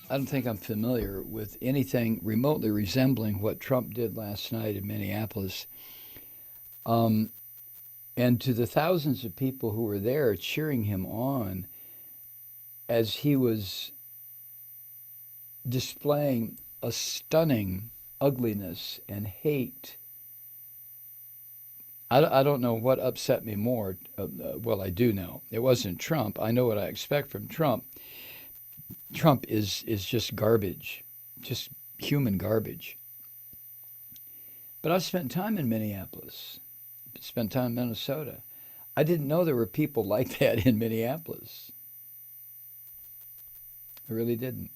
I don't think I'm familiar with anything remotely resembling what Trump did last night in Minneapolis. Um, and to the thousands of people who were there cheering him on as he was displaying a stunning ugliness and hate. I don't know what upset me more. Well, I do know. It wasn't Trump. I know what I expect from Trump. Trump is just garbage, just human garbage. But I've spent time in Minneapolis, spent time in Minnesota. I didn't know there were people like that in Minneapolis. I really didn't.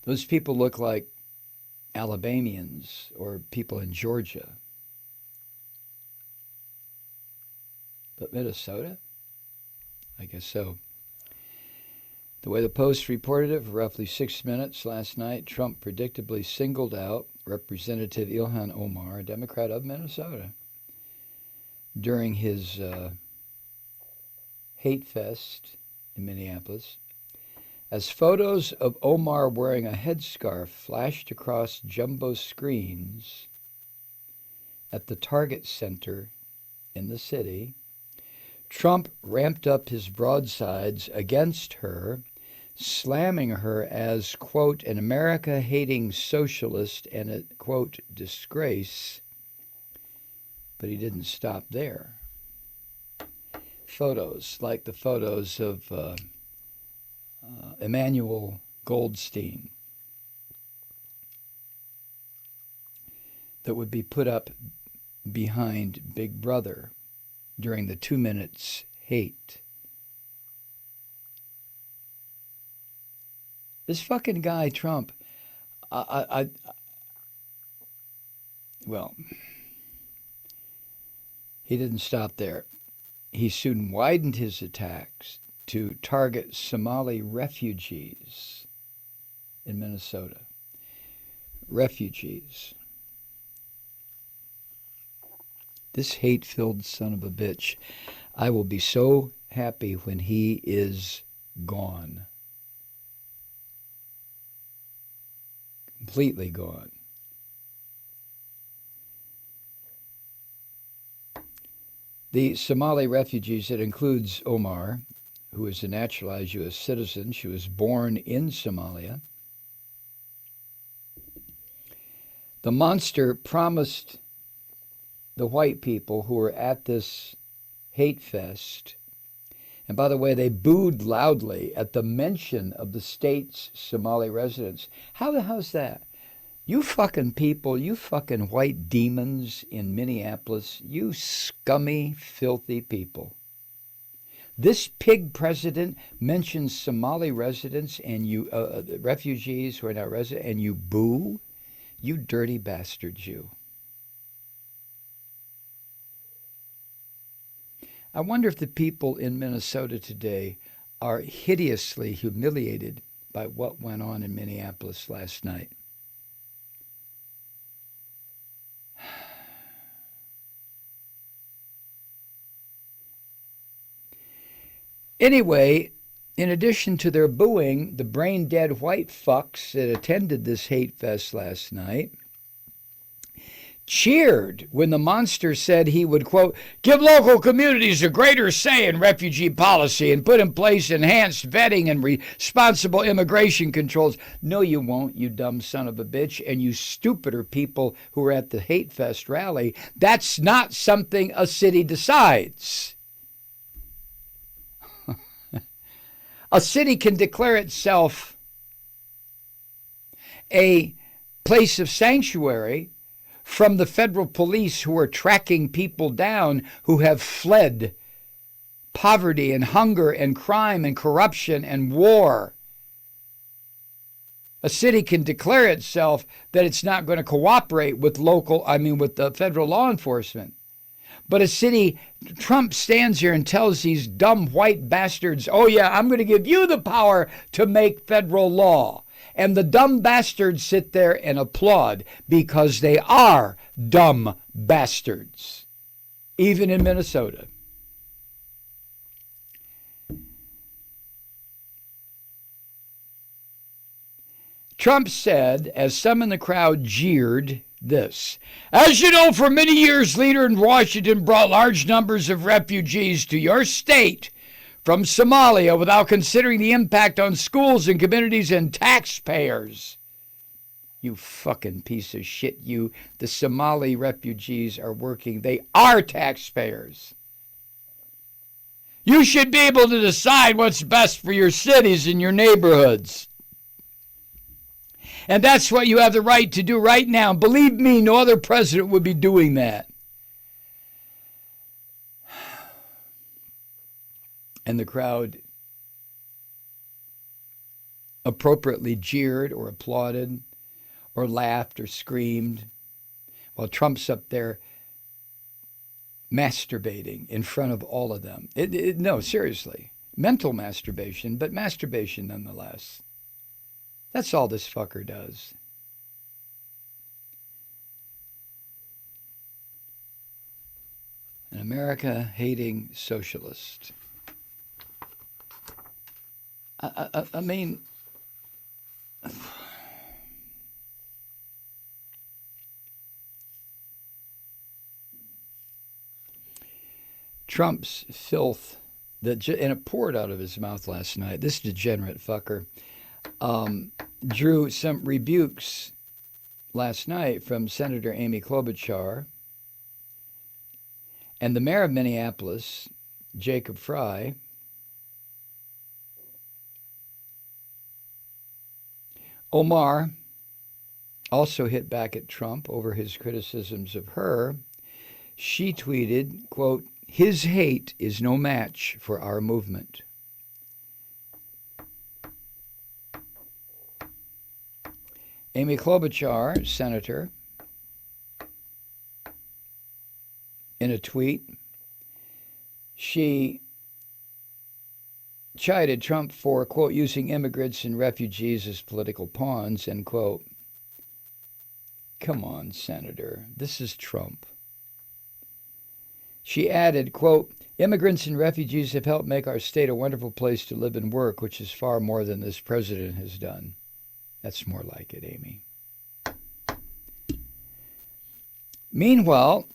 Those people look like Alabamians or people in Georgia. But Minnesota? I guess so. The way the Post reported it, for roughly 6 minutes last night, Trump predictably singled out Representative Ilhan Omar, a Democrat of Minnesota, during his hate fest in Minneapolis, as photos of Omar wearing a headscarf flashed across jumbo screens at the Target Center in the city. Trump ramped up his broadsides against her, slamming her as, quote, an America-hating socialist and a, quote, disgrace. But he didn't stop there. Photos, like the photos of Emmanuel Goldstein, that would be put up behind Big Brother during the 2 minutes hate. This fucking guy, Trump, well, he didn't stop there. He soon widened his attacks to target Somali refugees in Minnesota. Refugees. This hate-filled son of a bitch, I will be so happy when he is gone. Completely gone. The Somali refugees, it includes Omar, who is a naturalized U.S. citizen. She was born in Somalia. The monster promised the white people who were at this hate fest, and by the way, they booed loudly at the mention of the state's Somali residents. How the hell's that? You fucking people, you fucking white demons in Minneapolis, you scummy, filthy people. This pig president mentions Somali residents and you, refugees who are not resident, and you boo? You dirty bastards, you. I wonder if the people in Minnesota today are hideously humiliated by what went on in Minneapolis last night. Anyway, in addition to their booing, the brain-dead white fucks that attended this hate fest last night cheered when the monster said he would, quote, give local communities a greater say in refugee policy and put in place enhanced vetting and responsible immigration controls. No, you won't, you dumb son of a bitch, and you stupider people who are at the hate fest rally. That's not something a city decides. A city can declare itself a place of sanctuary from the federal police who are tracking people down who have fled poverty and hunger and crime and corruption and war. A city can declare itself that it's not going to cooperate with with the federal law enforcement. But a city, Trump stands here and tells these dumb white bastards, oh yeah, I'm going to give you the power to make federal law. And the dumb bastards sit there and applaud because they are dumb bastards, even in Minnesota. Trump said, as some in the crowd jeered, this: "As you know, for many years, leader in Washington brought large numbers of refugees to your state from Somalia without considering the impact on schools and communities and taxpayers." You fucking piece of shit, you. The Somali refugees are working. They are taxpayers. You should be able to decide what's best for your cities and your neighborhoods. And that's what you have the right to do right now. Believe me, no other president would be doing that. And the crowd appropriately jeered or applauded or laughed or screamed while Trump's up there masturbating in front of all of them. No, seriously. Mental masturbation, but masturbation nonetheless. That's all this fucker does. An America-hating socialist. I mean, Trump's filth, and it poured out of his mouth last night. This degenerate fucker drew some rebukes last night from Senator Amy Klobuchar and the mayor of Minneapolis, Jacob Frey. Omar also hit back at Trump over his criticisms of her. She tweeted, quote, "His hate is no match for our movement." Amy Klobuchar, senator, in a tweet, she chided Trump for, quote, "using immigrants and refugees as political pawns," end quote. Come on, Senator. This is Trump. She added, quote, "Immigrants and refugees have helped make our state a wonderful place to live and work, which is far more than this president has done." That's more like it, Amy. Meanwhile,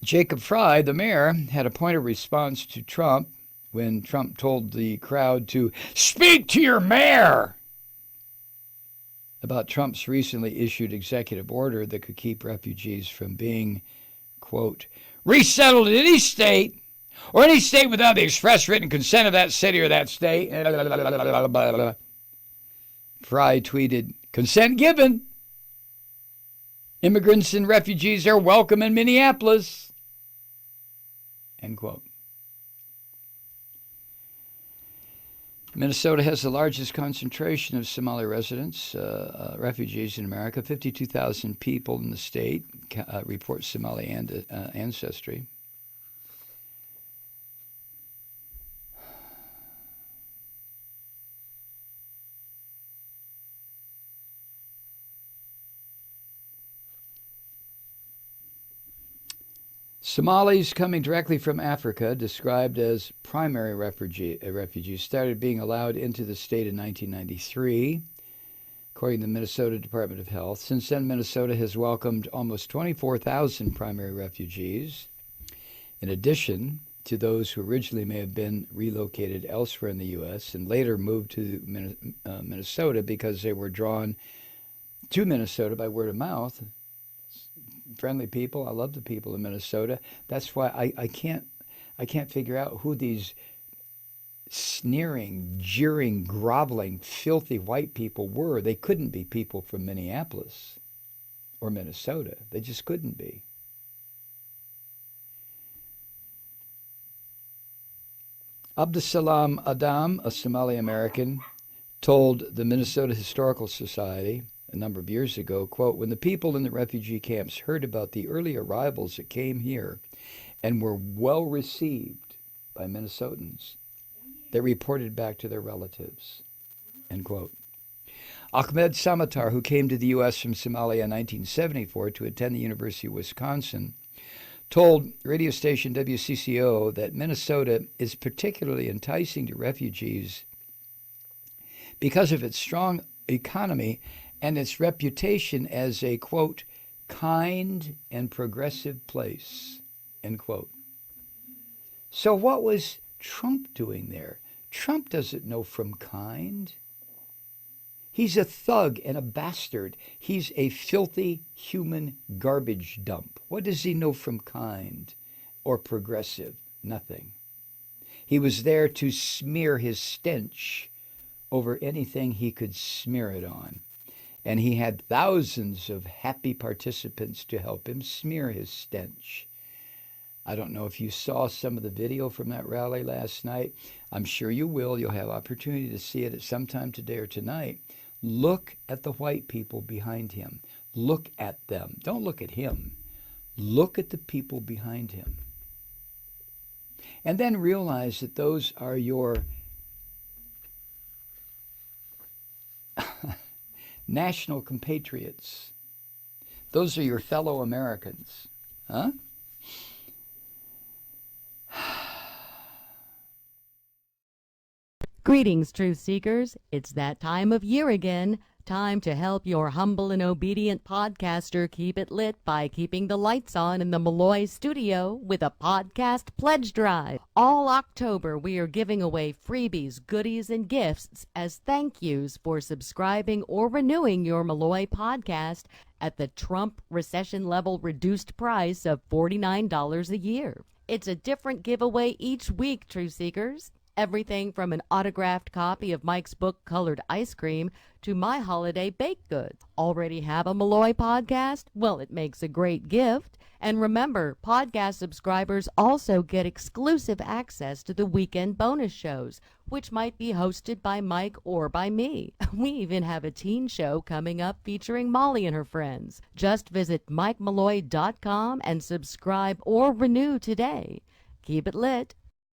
Jacob Frey, the mayor, had a point of response to Trump when Trump told the crowd to speak to your mayor about Trump's recently issued executive order that could keep refugees from being, quote, "resettled in any state or any state without the express written consent of that city or that state." Frey tweeted, "Consent given. Immigrants and refugees are welcome in Minneapolis." End quote. Minnesota has the largest concentration of Somali residents, refugees in America. 52,000 people in the state report Somali ancestry. Somalis coming directly from Africa, described as primary refugees, started being allowed into the state in 1993, according to the Minnesota Department of Health. Since then, Minnesota has welcomed almost 24,000 primary refugees, in addition to those who originally may have been relocated elsewhere in the U.S. and later moved to Minnesota because they were drawn to Minnesota by word of mouth. Friendly people. I love the people of Minnesota. That's why I can't figure out who these sneering, jeering, groveling, filthy white people were. They couldn't be people from Minneapolis or Minnesota. They just couldn't be. Abdusalam Adam, a Somali American, told the Minnesota Historical Society a number of years ago, quote, "When the people in the refugee camps heard about the early arrivals that came here and were well received by Minnesotans, they reported back to their relatives," end quote. Ahmed Samatar, who came to the U.S. from Somalia in 1974 to attend the University of Wisconsin, told radio station WCCO that Minnesota is particularly enticing to refugees because of its strong economy and its reputation as a, quote, kind and progressive place, end quote. So what was Trump doing there? Trump doesn't know from kind. He's a thug and a bastard. He's a filthy human garbage dump. What does he know from kind or progressive? Nothing. He was there to smear his stench over anything he could smear it on. And he had thousands of happy participants to help him smear his stench. I don't know if you saw some of the video from that rally last night. I'm sure you will. You'll have opportunity to see it at some time today or tonight. Look at the white people behind him. Look at them. Don't look at him. Look at the people behind him. And then realize that those are your national compatriots. Those are your fellow Americans. Huh? Greetings, truth seekers. It's that time of year again. Time to help your humble and obedient podcaster keep it lit by keeping the lights on in the Malloy studio with a podcast pledge drive. All October, we are giving away freebies, goodies, and gifts as thank yous for subscribing or renewing your Malloy podcast at the Trump recession level reduced price of $49 a year. It's a different giveaway each week, truth seekers. Everything from an autographed copy of Mike's book, Colored Ice Cream, to my holiday baked goods. Already have a Malloy podcast? Well, it makes a great gift. And remember, podcast subscribers also get exclusive access to the weekend bonus shows, which might be hosted by Mike or by me. We even have a teen show coming up featuring Molly and her friends. Just visit MikeMalloy.com and subscribe or renew today. Keep it lit.